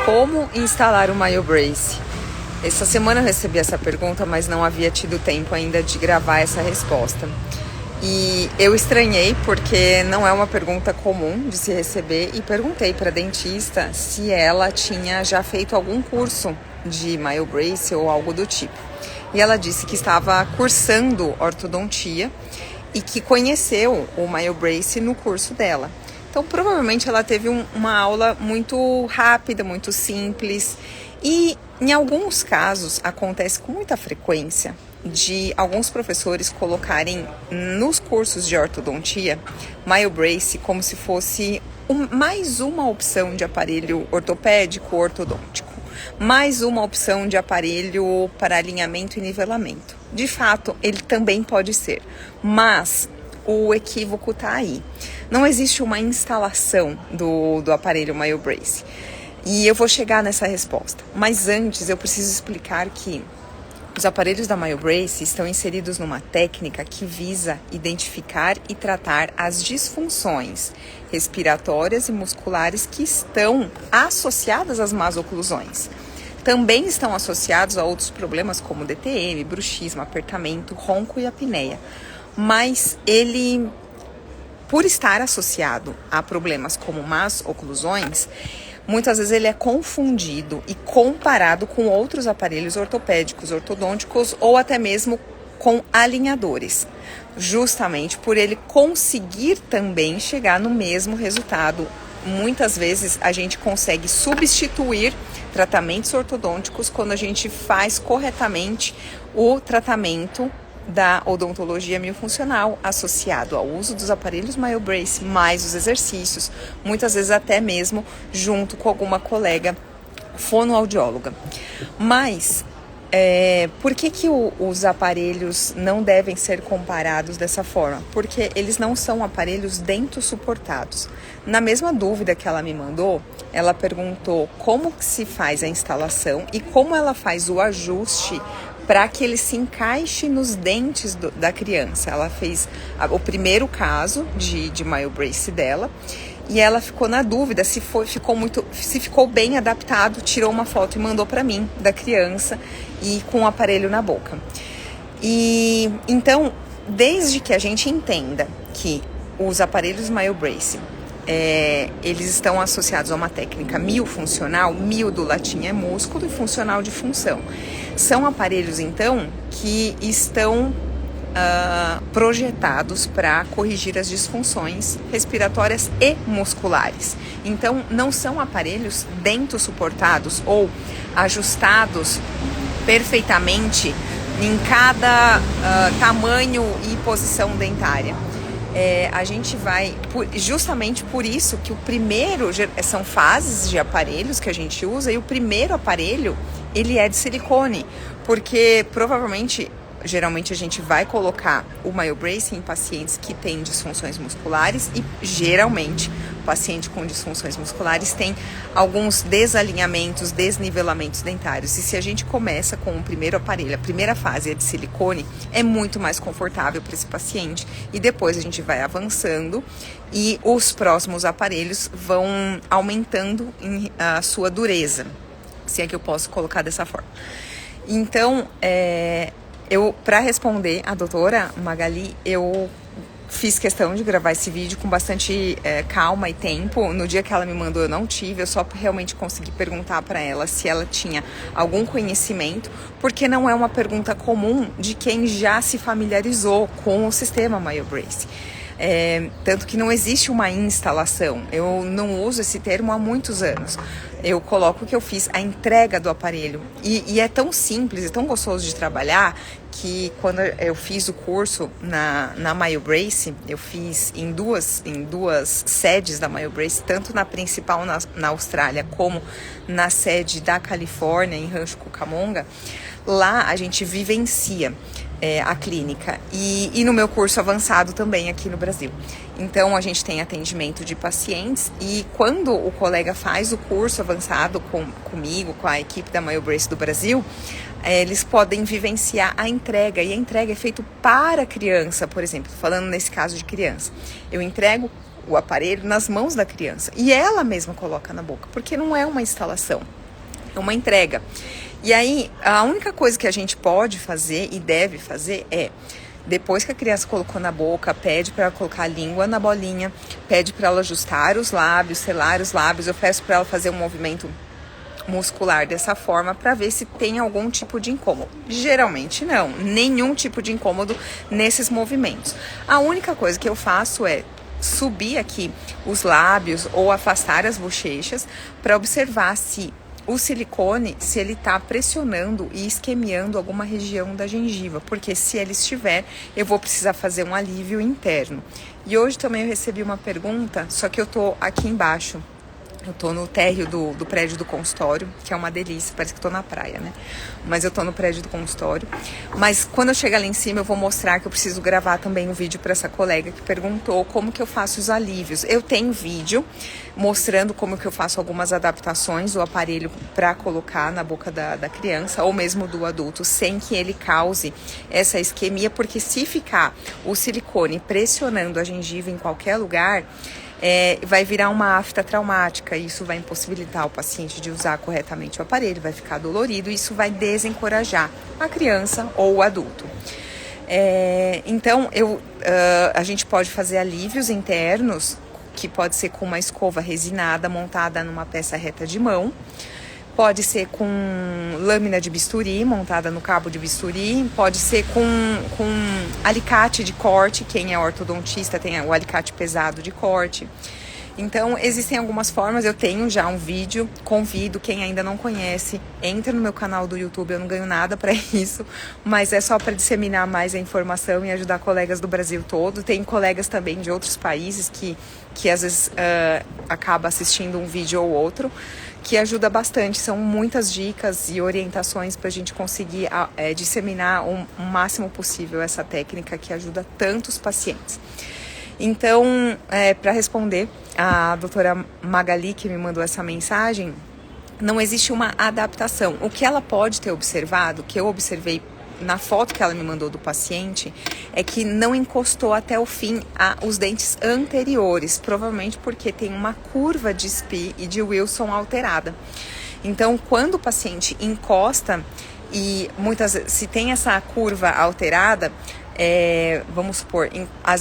Como instalar o MyoBrace? Essa semana eu recebi essa pergunta, mas não havia tido tempo ainda de gravar essa resposta. E eu estranhei porque não é uma pergunta comum de se receber e perguntei para a dentista se ela tinha já feito algum curso de MyoBrace ou algo do tipo. E ela disse que estava cursando ortodontia e que conheceu o MyoBrace no curso dela. Então, provavelmente ela teve uma aula muito rápida, muito simples e, em alguns casos, acontece com muita frequência de alguns professores colocarem nos cursos de ortodontia MyoBrace como se fosse mais uma opção de aparelho ortopédico ortodôntico, mais uma opção de aparelho para alinhamento e nivelamento. De fato, ele também pode ser, mas o equívoco está aí. Não existe uma instalação do aparelho MyoBrace. E eu vou chegar nessa resposta. Mas antes eu preciso explicar que os aparelhos da MyoBrace estão inseridos numa técnica que visa identificar e tratar as disfunções respiratórias e musculares que estão associadas às más oclusões. Também estão associados a outros problemas como DTM, bruxismo, apertamento, ronco e apneia. Mas ele, por estar associado a problemas como más oclusões, muitas vezes ele é confundido e comparado com outros aparelhos ortopédicos, ortodônticos ou até mesmo com alinhadores, justamente por ele conseguir também chegar no mesmo resultado. Muitas vezes a gente consegue substituir tratamentos ortodônticos quando a gente faz corretamente o tratamento da odontologia miofuncional associado ao uso dos aparelhos MyoBrace, mais os exercícios, muitas vezes até mesmo junto com alguma colega fonoaudióloga. Mas por que os aparelhos não devem ser comparados dessa forma? Porque eles não são aparelhos dento-suportados. Na mesma dúvida que ela me mandou, ela perguntou como se faz a instalação e como ela faz o ajuste para que ele se encaixe nos dentes da criança. Ela fez o primeiro caso de MyoBrace dela e ela ficou na dúvida se ficou bem adaptado, tirou uma foto e mandou para mim da criança e com o aparelho na boca. E então, desde que a gente entenda que os aparelhos MyoBrace eles estão associados a uma técnica miofuncional, mio do latim é músculo e funcional de função. São aparelhos, então, que estão projetados para corrigir as disfunções respiratórias e musculares. Então, não são aparelhos dento-suportados ou ajustados perfeitamente em cada tamanho e posição dentária. A gente vai, justamente por isso que o primeiro, são fases de aparelhos que a gente usa e o primeiro aparelho, ele é de silicone, porque provavelmente, geralmente a gente vai colocar o MyoBrace em pacientes que têm disfunções musculares e geralmente o paciente com disfunções musculares tem alguns desalinhamentos, desnivelamentos dentários. E se a gente começa com o primeiro aparelho, a primeira fase é de silicone, é muito mais confortável para esse paciente e depois a gente vai avançando e os próximos aparelhos vão aumentando a sua dureza, se é que eu posso colocar dessa forma. Então, para responder a doutora Magali, eu fiz questão de gravar esse vídeo com bastante calma e tempo. No dia que ela me mandou eu não tive, eu só realmente consegui perguntar para ela se ela tinha algum conhecimento, porque não é uma pergunta comum de quem já se familiarizou com o sistema MyoBrace. Tanto que não existe uma instalação, eu não uso esse termo há muitos anos. Eu coloco que eu fiz a entrega do aparelho e é tão simples e tão gostoso de trabalhar que quando eu fiz o curso na MyoBrace, eu fiz em duas sedes da MyoBrace, tanto na principal na Austrália como na sede da Califórnia, em Rancho Cucamonga. Lá a gente vivencia a clínica e no meu curso avançado também aqui no Brasil. Então a gente tem atendimento de pacientes e quando o colega faz o curso avançado comigo, com a equipe da MyoBrace do Brasil, eles podem vivenciar a entrega e a entrega é feita para a criança, por exemplo, falando nesse caso de criança. Eu entrego o aparelho nas mãos da criança e ela mesma coloca na boca, porque não é uma instalação. É uma entrega. E aí, a única coisa que a gente pode fazer e deve fazer é, depois que a criança colocou na boca, pede para ela colocar a língua na bolinha, pede para ela ajustar os lábios, selar os lábios, eu peço para ela fazer um movimento muscular dessa forma para ver se tem algum tipo de incômodo. Geralmente não, nenhum tipo de incômodo nesses movimentos. A única coisa que eu faço é subir aqui os lábios ou afastar as bochechas para observar se o silicone, se ele está pressionando e isquemiando alguma região da gengiva, porque se ele estiver, eu vou precisar fazer um alívio interno. E hoje também eu recebi uma pergunta, só que eu tô aqui embaixo. Eu tô no térreo do prédio do consultório, que é uma delícia, parece que tô na praia, né? Mas eu tô no prédio do consultório. Mas quando eu chegar lá em cima, eu vou mostrar que eu preciso gravar também um vídeo para essa colega que perguntou como que eu faço os alívios. Eu tenho vídeo mostrando como que eu faço algumas adaptações do aparelho para colocar na boca da criança, ou mesmo do adulto, sem que ele cause essa isquemia, porque se ficar o silicone pressionando a gengiva em qualquer lugar, vai virar uma afta traumática. Isso vai impossibilitar o paciente de usar corretamente o aparelho, vai ficar dolorido e isso vai desencorajar a criança ou o adulto. Então, a gente pode fazer alívios internos, que pode ser com uma escova resinada montada numa peça reta de mão. Pode ser com lâmina de bisturi, montada no cabo de bisturi. Pode ser com alicate de corte. Quem é ortodontista tem o alicate pesado de corte. Então, existem algumas formas. Eu tenho já um vídeo. Convido quem ainda não conhece, entra no meu canal do YouTube. Eu não ganho nada para isso, mas é só para disseminar mais a informação e ajudar colegas do Brasil todo. Tem colegas também de outros países que às vezes acaba assistindo um vídeo ou outro, que ajuda bastante. São muitas dicas e orientações para a gente conseguir disseminar o máximo possível essa técnica que ajuda tantos pacientes. Então, para responder a doutora Magali, que me mandou essa mensagem, não existe uma adaptação. O que ela pode ter observado, que eu observei na foto que ela me mandou do paciente, é que não encostou até o fim os dentes anteriores, provavelmente porque tem uma curva de Spee e de Wilson alterada. Então, quando o paciente encosta, e se tem essa curva alterada, vamos supor,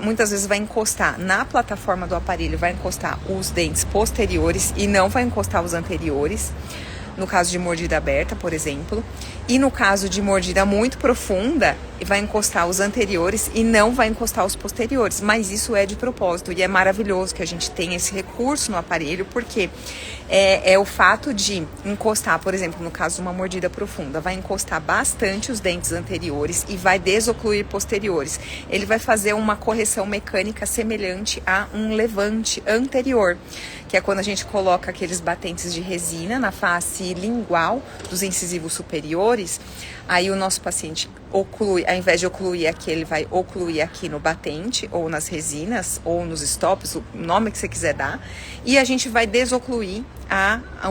muitas vezes vai encostar na plataforma do aparelho, vai encostar os dentes posteriores e não vai encostar os anteriores, no caso de mordida aberta, por exemplo. E no caso de mordida muito profunda, vai encostar os anteriores e não vai encostar os posteriores. Mas isso é de propósito e é maravilhoso que a gente tenha esse recurso no aparelho, porque é o fato de encostar, por exemplo, no caso de uma mordida profunda, vai encostar bastante os dentes anteriores e vai desocluir posteriores. Ele vai fazer uma correção mecânica semelhante a um levante anterior, que é quando a gente coloca aqueles batentes de resina na face lingual dos incisivos superiores. Aí o nosso paciente oclui, ao invés de ocluir aqui, ele vai ocluir aqui no batente, ou nas resinas, ou nos stops, o nome que você quiser dar, e a gente vai desocluir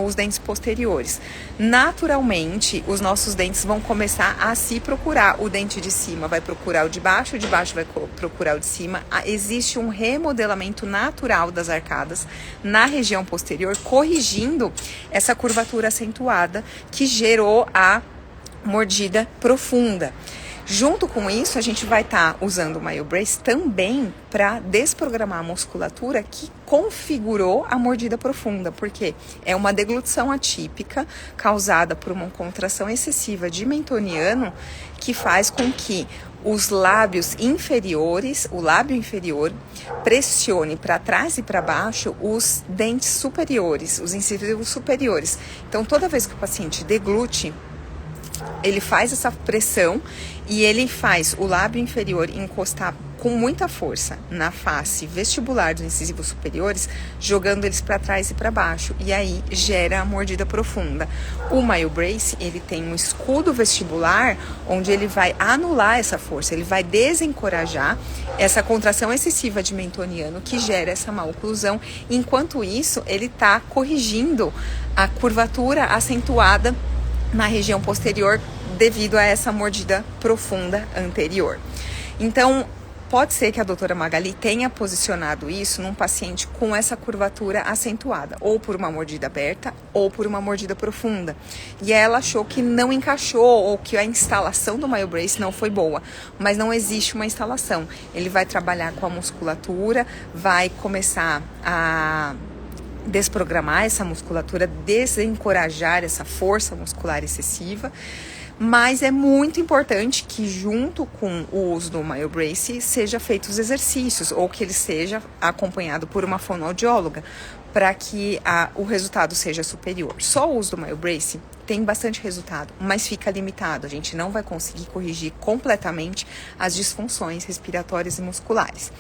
os dentes posteriores. Naturalmente, os nossos dentes vão começar a se procurar. O dente de cima vai procurar o de baixo vai procurar o de cima. Existe um remodelamento natural das arcadas na região posterior, corrigindo essa curvatura acentuada que gerou a mordida profunda. Junto com isso, a gente vai estar usando o MyoBrace também para desprogramar a musculatura que configurou a mordida profunda, porque é uma deglutição atípica causada por uma contração excessiva de mentoniano que faz com que os lábios inferiores, o lábio inferior, pressione para trás e para baixo os dentes superiores, os incisivos superiores. Então, toda vez que o paciente deglute, ele faz essa pressão e ele faz o lábio inferior encostar com muita força na face vestibular dos incisivos superiores, jogando eles para trás e para baixo, e aí gera a mordida profunda. O MyoBrace, ele tem um escudo vestibular onde ele vai anular essa força, ele vai desencorajar essa contração excessiva de mentoniano que gera essa maloclusão. Enquanto isso, ele está corrigindo a curvatura acentuada na região posterior devido a essa mordida profunda anterior. Então, Pode ser que a doutora Magali tenha posicionado isso num paciente com essa curvatura acentuada, ou por uma mordida aberta, ou por uma mordida profunda. E ela achou que não encaixou, ou que a instalação do MyoBrace não foi boa. Mas não existe uma instalação. Ele vai trabalhar com a musculatura, vai começar a desprogramar essa musculatura, desencorajar essa força muscular excessiva. Mas é muito importante que junto com o uso do MyoBrace seja feito os exercícios ou que ele seja acompanhado por uma fonoaudióloga para que o resultado seja superior. Só o uso do MyoBrace tem bastante resultado, mas fica limitado. A gente não vai conseguir corrigir completamente as disfunções respiratórias e musculares.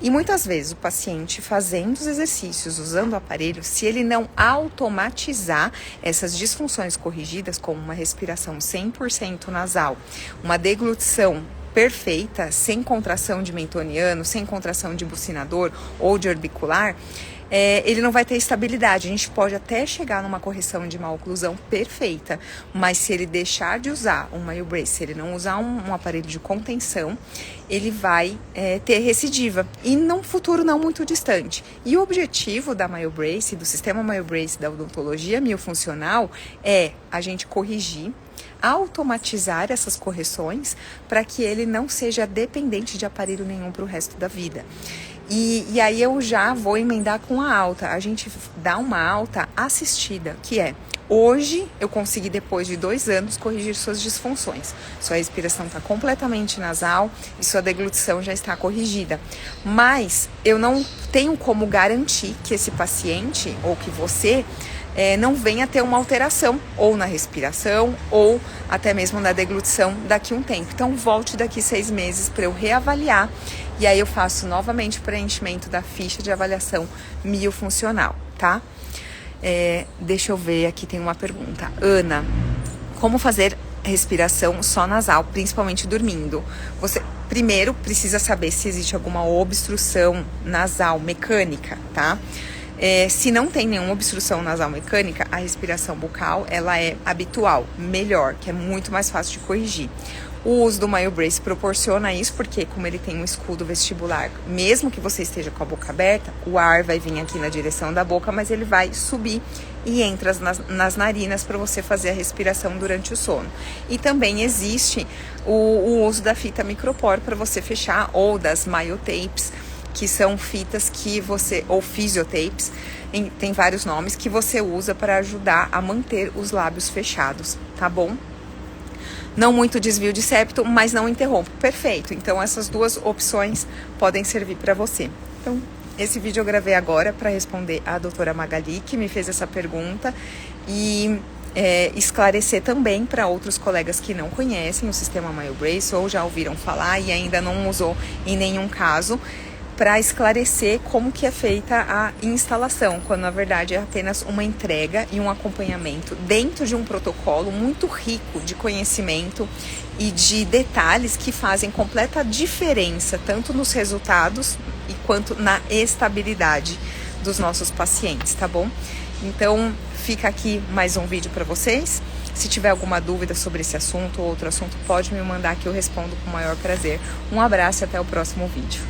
E muitas vezes o paciente fazendo os exercícios, usando o aparelho, se ele não automatizar essas disfunções corrigidas, como uma respiração 100% nasal, uma deglutição perfeita, sem contração de mentoniano, sem contração de bucinador ou de orbicular, ele não vai ter estabilidade. A gente pode até chegar numa correção de maloclusão perfeita, mas se ele deixar de usar um MyoBrace, se ele não usar um aparelho de contenção, ele vai ter recidiva e num futuro não muito distante. E o objetivo da MyoBrace, do sistema MyoBrace da odontologia miofuncional, é a gente corrigir, automatizar essas correções para que ele não seja dependente de aparelho nenhum para o resto da vida. E aí eu já vou emendar com a alta. A gente dá uma alta assistida, que é: hoje eu consegui, depois de 2 anos, corrigir suas disfunções. Sua respiração está completamente nasal e sua deglutição já está corrigida. Mas eu não tenho como garantir que esse paciente ou que você não venha ter uma alteração ou na respiração ou até mesmo na deglutição daqui a um tempo. Então volte daqui 6 meses para eu reavaliar e aí eu faço novamente o preenchimento da ficha de avaliação miofuncional, tá? Deixa eu ver, aqui tem uma pergunta. Ana, como fazer respiração só nasal, principalmente dormindo? Você primeiro precisa saber se existe alguma obstrução nasal mecânica, tá? Se não tem nenhuma obstrução nasal mecânica, a respiração bucal ela é habitual, melhor, que é muito mais fácil de corrigir. O uso do MyoBrace proporciona isso porque, como ele tem um escudo vestibular, mesmo que você esteja com a boca aberta, o ar vai vir aqui na direção da boca, mas ele vai subir e entra nas narinas para você fazer a respiração durante o sono. E também existe o uso da fita micropor para você fechar, ou das myotapes, que são fitas que você, ou fisiotapes, tem vários nomes, que você usa para ajudar a manter os lábios fechados, tá bom? Não muito desvio de septo, mas não interrompo. Perfeito. Então essas 2 opções podem servir para você. Então, esse vídeo eu gravei agora para responder a doutora Magali, que me fez essa pergunta, e esclarecer também para outros colegas que não conhecem o sistema MyoBrace ou já ouviram falar e ainda não usou em nenhum caso, para esclarecer como que é feita a instalação, quando na verdade é apenas uma entrega e um acompanhamento dentro de um protocolo muito rico de conhecimento e de detalhes que fazem completa diferença, tanto nos resultados e quanto na estabilidade dos nossos pacientes, tá bom? Então, fica aqui mais um vídeo para vocês. Se tiver alguma dúvida sobre esse assunto ou outro assunto, pode me mandar que eu respondo com o maior prazer. Um abraço e até o próximo vídeo.